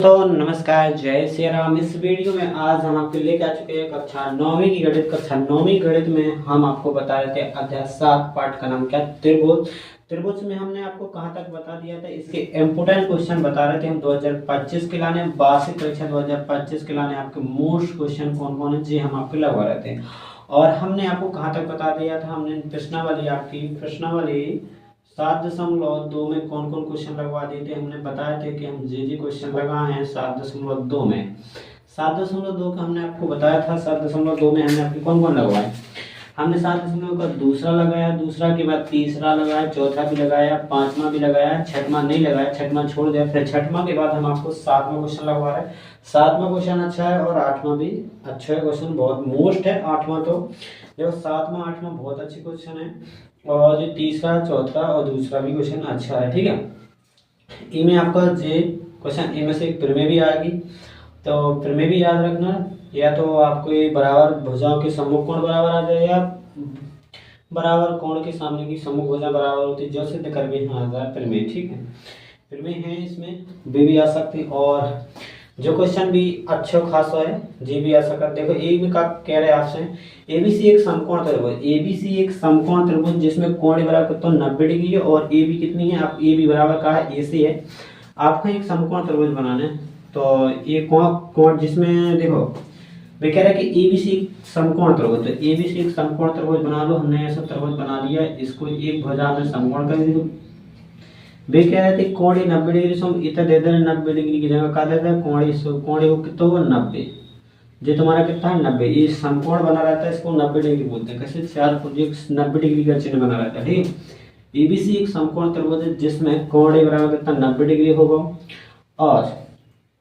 तो नमस्कार, जय श्री राम। इस वीडियो में आज हम आपके लेकर आ चुके हैं कक्षा 9वीं की गणित। कक्षा 9वीं गणित में हम आपको बता रहे थे अध्याय 7 पाठ का नाम क्या, त्रिभुज। त्रिभुज में हमने आपको कहाँ तक बता दिया था, इसके इम्पोर्टेंट क्वेश्चन बता रहे थे हम 2025 के लाने, वार्षिक परीक्षा 2025 के लाने आपके मोस्ट क्वेश्चन कौन कौन है जी हम आपको लगवा रहे थे। और हमने आपको कहाँ तक बता दिया था, हमने प्रश्नावली 7.2 में कौन कौन क्वेश्चन लगवा दिए थे। हमने बताया थे कि हम जे क्वेश्चन लगाए हैं 7.2 में। 7.2 का हमने आपको बताया था, 7.2 में हमने आपके कौन कौन लगवाए। हमने 7.2 का दूसरा लगाया, दूसरा के बाद तीसरा लगाया, चौथा भी लगाया, पांचवा भी लगाया, छठवां नहीं लगाया, छठवां छोड़ दिया। फिर छठवां के बाद हम आपको 7वां क्वेश्चन लगवा रहे हैं। 7वां क्वेश्चन अच्छा है और 8वां भी अच्छा है, क्वेश्चन बहुत मोस्ट है 8वां। तो देखो 7वां 8वां बहुत अच्छे क्वेश्चन है, और जो तीसरा चौथा और दूसरा भी क्वेश्चन अच्छा है, ठीक है। इनमें आपका जे क्वेश्चन इनमें से एक प्रमेय भी आएगी, तो प्रमेय भी याद रखना। या तो आपको ये बराबर भुजाओं के सम्मुख कोण बराबर आ जाए, या बराबर कोण के सामने की सम्मुख भुजा बराबर होती है, जो सिद्ध करके यहाँ आ जाए प्रमेय, ठीक है। प्रमेय है इसमें भी आ सकती, और जो क्वेश्चन भी अच्छा खासा है जी भी आ सकता। देखो ए में का कह रहे हैं आपसे, एबीसी एक समकोण त्रिभुज, एबीसी एक समकोण त्रिभुज जिसमें कोण बराबर तो 90 डिग्री है, और ए बी कितनी है, आप ए बी बराबर का है ए सी है। आपको एक समकोण त्रिभुज बनाना है, तो ये कोण जिसमें देखो वे कह रहे हैं कि एबीसी समकोण त्रिभुज, तो एबीसी एक समकोण त्रिभुज बना लो। हमने ऐसा त्रिभुज बना लिया, इसको एक भुजा में समकोण कर दो। वे कह रहे थे कोण 90 डिग्री से इतना दे देना, 90 डिग्री की जगह का देते हैं कोण कितना हुआ 90, जो तुम्हारा कितना है 90। ये समकोण बना रहता है, इसको 90 डिग्री बोलते हैं। कैसे, चार भुज 90 डिग्री का चिन्ह बना रहता है, ठीक है। एबीसी एक समकोण त्रिभुज है जिसमें कोण बराबर कितना 90 डिग्री होगा। और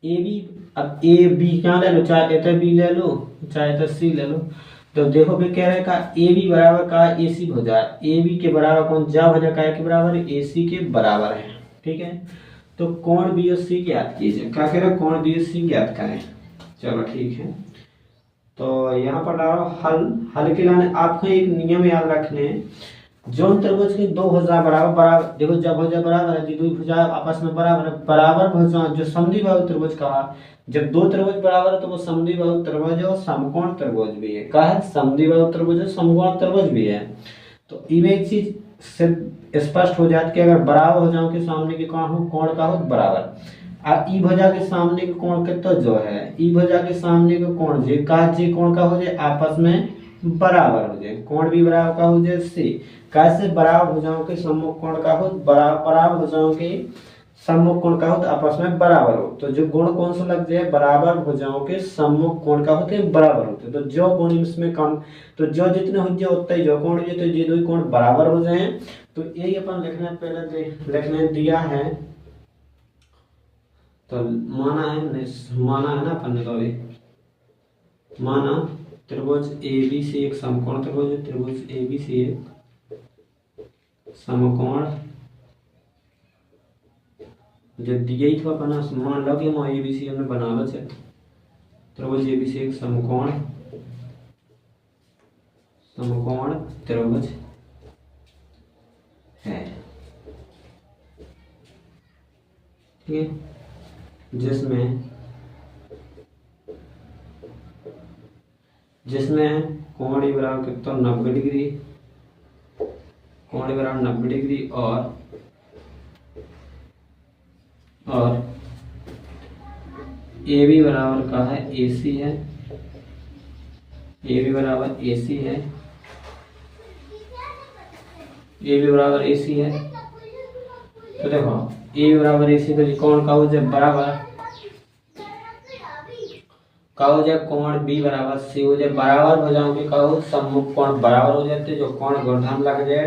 ए बी, अब ए बी क्या ले लो, चाहे तो बी ले लो चाहे तो सी ले लो। तो देखो भी कह रहे का ए बी बराबर का ए सी भुजा, ए बी के बराबर कौन जा भुजा का के बराबर है, ए सी के बराबर है, ठीक है। तो कोण बी और सी ज्ञात कीजिए। क्या कह रहे हैं, कोण बी और सी ज्ञात करें। चलो ठीक है, तो यहाँ पर डालो हल के लाने आपको एक नियम याद रखने हैं। जो त्रिभुज की दो भुजा बराबर देखो, जब भुजा बराबर है, दो भुजा आपस में बराबर भुजा जो समद्विबाहु त्रिभुज कहा। जब दो त्रिभुज बराबर है तो वो समद्विबाहु त्रिभुज है और समकोण त्रिभुज भी है। क्या है, समद्विबाहु त्रिभुज है, समकोण त्रिभुज भी है। तो इनमें एक चीज से स्पष्ट हो जाती है कि अगर बराबर भुजाओं के सामने के कोण का हो बराबर, अब ई भुजा के सामने के कोण कितना जो है, ई भुजा के सामने के कोण जे कोण का हो जाए आपस में बराबर हो जाए, कोण भी बराबर का हो जाए सी। कैसे, बराबर भुजाओं के सम्मुख कोण का हो बराबर भुजाओं के सम्मुख कोण का हो तो आपस में बराबर हो। तो जो गुण कौन सा लग जाए, बराबर भुजाओं के सम्मुख कोण का होते बराबर होते। तो जो गुण इसमें कम, तो जो जितने हो जाए उतना ही जो कोण हो जाए, तो ये दो कोण बराबर हो जाए। तो यही अपन लिखने दिया है, तो माना है ना अपन ने, तो अभी माना त्रिभुज एबीसी एक समकोण त्रिभुज है, त्रिभुज एबीसी एक समकोण जो दिया ही था अपना, मान लो कि हम एबीसी हमने बना लो छे, त्रिभुज एबीसी एक समकोण त्रिभुज है, ठीक है, जिसमें कोण बराबर कितना 90 डिग्री, कोण बराबर 90 डिग्री, और ए बी बराबर का है ए सी है, ए बी बराबर ए सी है, ए बी बराबर ए सी है। तो देखो ए बी बराबर ए सी, तो कोण का हो जाए बराबर का हो जाए, कोण बी बराबर सी हो जाए। बराबर भुजाओं के का हो सम्मुख कोण बराबर हो जाते, जो कोण गुणधर्म लग जाए।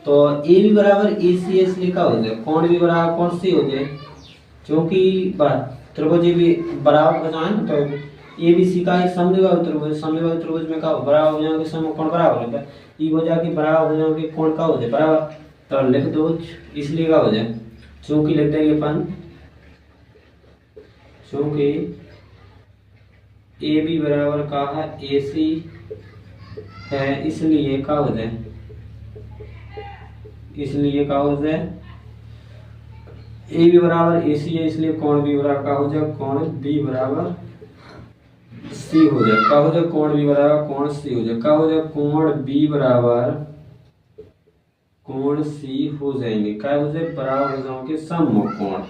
तो ए बी बराबर ए सी इसलिए का हो जाए, कोण बी बराबर कोण सी हो जाए, क्योंकि त्रिभुज भी बराबर भुजाएं ना, तो ए बी सी का एक समद्विबाहु त्रिभुज में का बराबर भुजाओं के सम्मुख कोण बराबर होता है। ई भुजा के बराबर भुजाओं के कोण का हो जाए बराबर, तो लिख दो इसलिए का हो जाए, क्योंकि लिख देंगे अपन, क्योंकि ए बी बराबर का है ए सी है, इसलिए का हो जाए, ए बी बराबर ए सी है, इसलिए कोण बी बराबर का हो जाए कोण बी बराबर सी हो जाए, का हो जाए कोण बी बराबर कोण सी हो जाए, का हो जाए कोण बी बराबर कोण सी हो जाएंगे, क्या हो जाए बराबर भुजाओं के समकोण,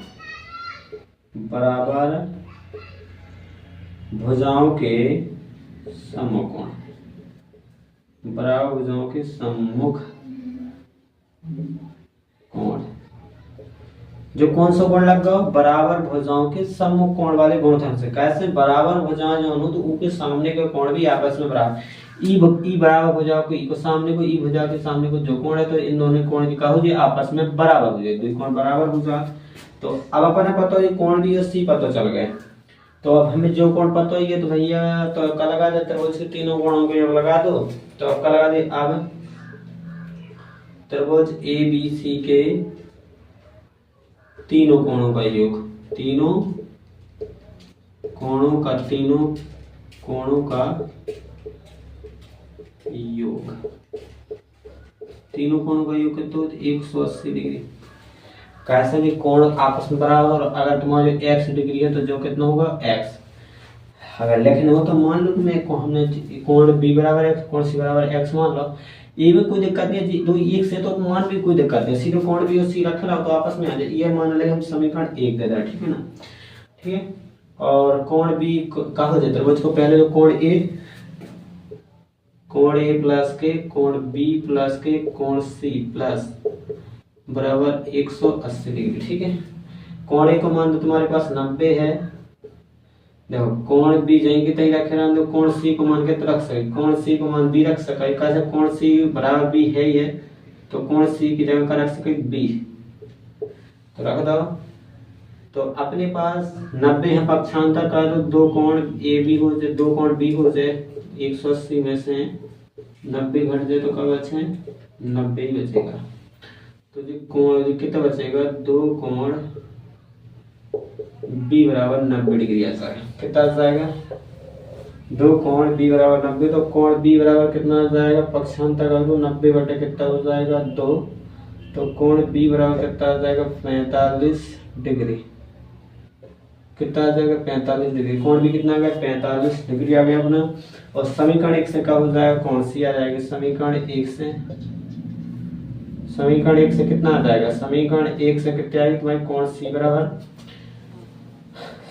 बराबर भुजाओं के समकोण, बराबर भुजाओं के सम्मुख कोण। जो कौन सा कोण लग गया, बराबर भुजाओं के सम्मुख कोण वाले गुणधर्म से। कैसे, बराबर भुजाएं जो हो तो उनके सामने के कोण भी आपस में बराबर, ई बराबर भुजाओं को ई को सामने को, ई भुजा के सामने को जो कोण है तो इन दोनों कोण की का हो जाए आपस में बराबर हो जाए, दो कोण बराबर भुजा। तो अब अपन पता है कोण भी और सी पता चल गए, तो अब हमें जो कोण पता है तो भैया तो का लगा दे, त्रिभुज के तीनों कोणों को अब लगा दो। तो अब का लगा दे, अब त्रिभुज ए बी सी के तीनों कोणों का योग, तीनों कोणों का योग, तीनों कोणों का योग तो 180 डिग्री। कैसे भी कोण आपस में बराबर, अगर तुम्हारे x डिग्री है तो जो कितना होगा x, अगर लिखना हो तो मान लो तुम्हें हमने कोण b बराबर x, कोण c बराबर x मान लो, ये में कोई दिक्कत नहीं है, दो एक से तो मान भी कोई दिक्कत नहीं, सीधे कोण भी और सी रख लो तो आपस में आ जाए। ये मान लेंगे हम समीकरण 1 दे दें, ठीक है ना, ठीक है। और कोण बी का हो जाए त्रिभुज को पहले तो कोण ए प्लस के कोण बी प्लस के कोण सी प्लस बराबर 180 डिग्री, ठीक है। कोण ए को मान दो तुम्हारे पास 90 है, देखो कोण बी जाएंगे तई रखे रहने दो, कोण सी को मान के तो रख सके, कोण सी को मान बी रख सके, कैसे कोण सी बराबर बी है ही है तो कोण सी की जगह का रख सके बी, तो रख दो। तो अपने पास 90 है, पक्षांतर कर दो, दो कोण ए बी हो जाए, दो कोण बी हो जाए, 180 में से 90 घट जाए तो क्या बचे 90 ही बचेगा। तो जो कोण कितना बचेगा, दो कोण बी बराबर 90 डिग्री आ जाएगा, कितना आ जाएगा, दो कोण बी बराबर 90, तो कोण बी बराबर कितना आ जाएगा, पक्षांतर कर दो 90 बटे कितना हो जाएगा 2, तो कोण बी बराबर कितना आ जाएगा 45 डिग्री, कितना आ जाएगा 45 डिग्री, कोण बी कितना आ गया 45 डिग्री आ गया अपना। और समीकरण 1 से क्या हो जाएगा, कोण सी आ जाएगा, समीकरण 1 से कितना आ जाएगा, समीकरण 1 से कितना आएगी तुम्हारी कोण सी बराबर,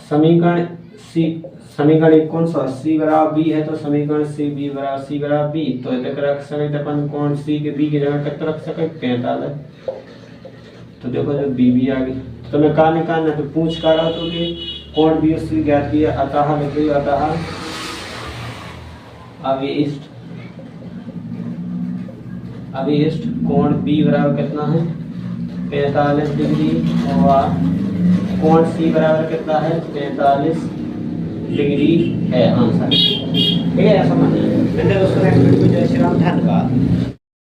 समीकरण 1 कौन सा, सी बराबर बी है तो समीकरण सी बराबर बी, तो इधर रख सके अपन कोण सी के बी की जगह कितना रख सके 45, तो देखो जब बी भी आ गई तो मैं कहा निकालना, तो पूछ कर रहा तो कि कोण बी और सी ज्ञात किया, अतः लिखिए अतः अभिष्ट कोण बी बराबर कितना है 45 डिग्री और कोण सी बराबर कितना है 45 डिग्री है आंसर, ठीक है। ऐसा मानिए दोस्तों, जय श्री राम, धन्यवाद।